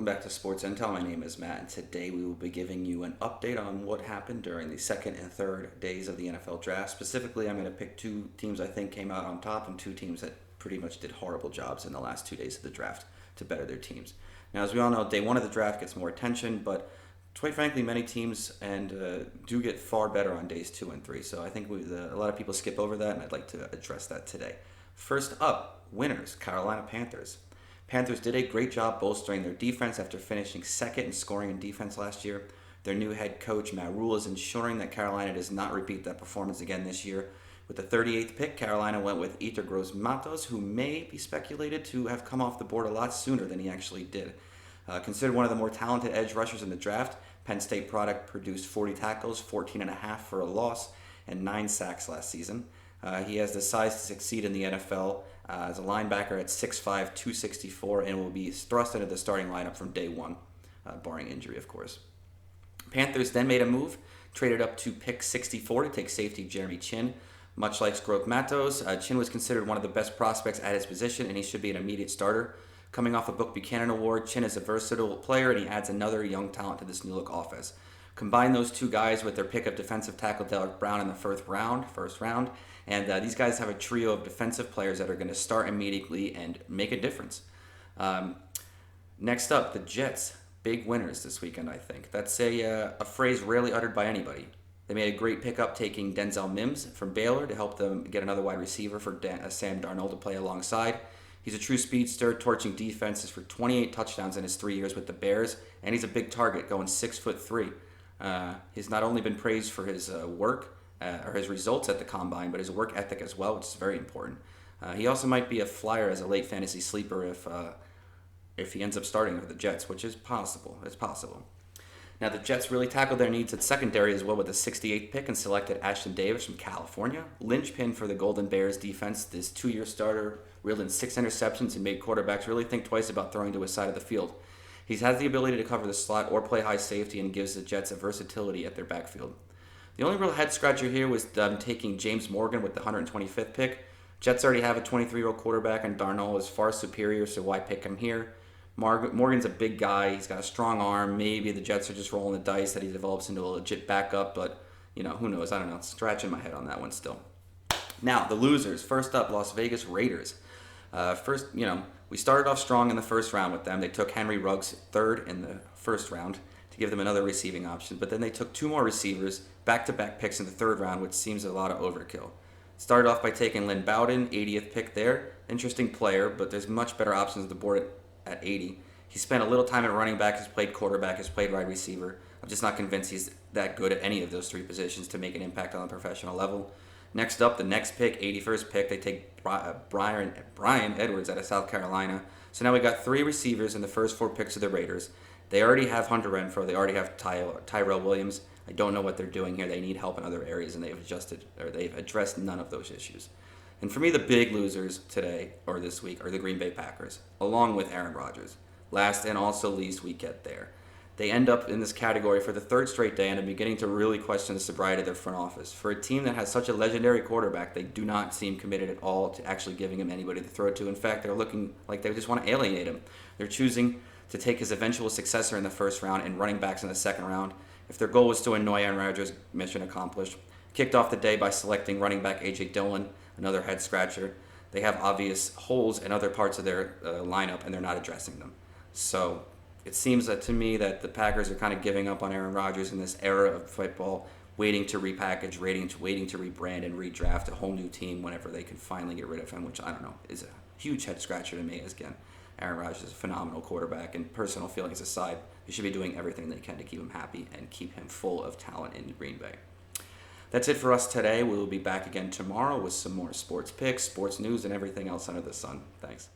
welcome back to Sports Intel. My name is Matt, and today we will be giving you an update on what happened during the second and third days of the NFL draft. Specifically, I'm going to pick two teams I think came out on top and two teams that pretty much did horrible jobs in the last 2 days of the draft to better their teams. Now, as we all know, day one of the draft gets more attention, but quite frankly, many teams do get far better on days 2 and 3. So I think a lot of people skip over that, and I'd like to address that today. First up, winners, Carolina Panthers. Panthers did a great job bolstering their defense after finishing second in scoring in defense last year. Their new head coach, Matt Rhule, is ensuring that Carolina does not repeat that performance again this year. With the 38th pick, Carolina went with Yetur Gross-Matos, who may be speculated to have come off the board a lot sooner than he actually did. Considered one of the more talented edge rushers in the draft, Penn State product produced 40 tackles, 14.5 for a loss, and 9 sacks last season. He has the size to succeed in the NFL as a linebacker at 6'5", 264, and will be thrust into the starting lineup from day one, barring injury, of course. Panthers then made a move, traded up to pick 64 to take safety Jeremy Chinn. Much like Gross-Matos, Chinn was considered one of the best prospects at his position, and he should be an immediate starter. Coming off a Book Buchanan Award, Chinn is a versatile player, and he adds another young talent to this new-look offense. Combine those two guys with their pick of defensive tackle Derrick Brown in the first round, and these guys have a trio of defensive players that are going to start immediately and make a difference. Next up, the Jets. Big winners this weekend, I think. That's a phrase rarely uttered by anybody. They made a great pickup taking Denzel Mims from Baylor to help them get another wide receiver for Sam Darnold to play alongside. He's a true speedster, torching defenses for 28 touchdowns in his 3 years with the Bears, and he's a big target, going 6'3". He's not only been praised for his work or his results at the combine, but his work ethic as well, which is very important. He also might be a flyer as a late fantasy sleeper if he ends up starting with the Jets, which is possible. It's possible. Now, the Jets really tackled their needs at secondary as well with the 68th pick and selected Ashton Davis from California. Linchpin for the Golden Bears defense, this 2-year starter reeled in 6 interceptions and made quarterbacks really think twice about throwing to his side of the field. He has the ability to cover the slot or play high safety and gives the Jets a versatility at their backfield. The only real head-scratcher here was them taking James Morgan with the 125th pick. Jets already have a 23-year-old quarterback, and Darnold is far superior, so why pick him here? Morgan's a big guy. He's got a strong arm. Maybe the Jets are just rolling the dice that he develops into a legit backup, but, who knows? I don't know. It's scratching my head on that one still. Now, the losers. First up, Las Vegas Raiders. We started off strong in the first round with them. They took Henry Ruggs third in the first round to give them another receiving option, but then they took 2 more receivers, back-to-back picks in the third round, which seems a lot of overkill. Started off by taking Lynn Bowden, 80th pick there. Interesting player, but there's much better options on the board at 80. He spent a little time at running back, has played quarterback, has played wide receiver. I'm just not convinced he's that good at any of those 3 positions to make an impact on a professional level. Next up, the next pick, 81st pick, they take Brian Edwards out of South Carolina. So now we got 3 receivers in the first 4 picks of the Raiders. They already have Hunter Renfrow. They already have Tyrell Williams. I don't know what they're doing here. They need help in other areas, and they've addressed none of those issues. And for me, the big losers today or this week are the Green Bay Packers, along with Aaron Rodgers. Last and also least, we get there. They end up in this category for the 3rd straight day, and I'm beginning to really question the sobriety of their front office. For a team that has such a legendary quarterback, they do not seem committed at all to actually giving him anybody to throw to. In fact, they're looking like they just want to alienate him. They're choosing to take his eventual successor in the first round and running backs in the second round. If their goal was to annoy Aaron Rodgers, mission accomplished. Kicked off the day by selecting running back A.J. Dillon, another head-scratcher. They have obvious holes in other parts of their lineup, and they're not addressing them. So it seems to me that the Packers are kind of giving up on Aaron Rodgers in this era of football, waiting to repackage, waiting to rebrand and redraft a whole new team whenever they can finally get rid of him, which I don't know, is a huge head-scratcher to me. As again, Aaron Rodgers is a phenomenal quarterback, and personal feelings aside, they should be doing everything they can to keep him happy and keep him full of talent in Green Bay. That's it for us today. We will be back again tomorrow with some more sports picks, sports news, and everything else under the sun. Thanks.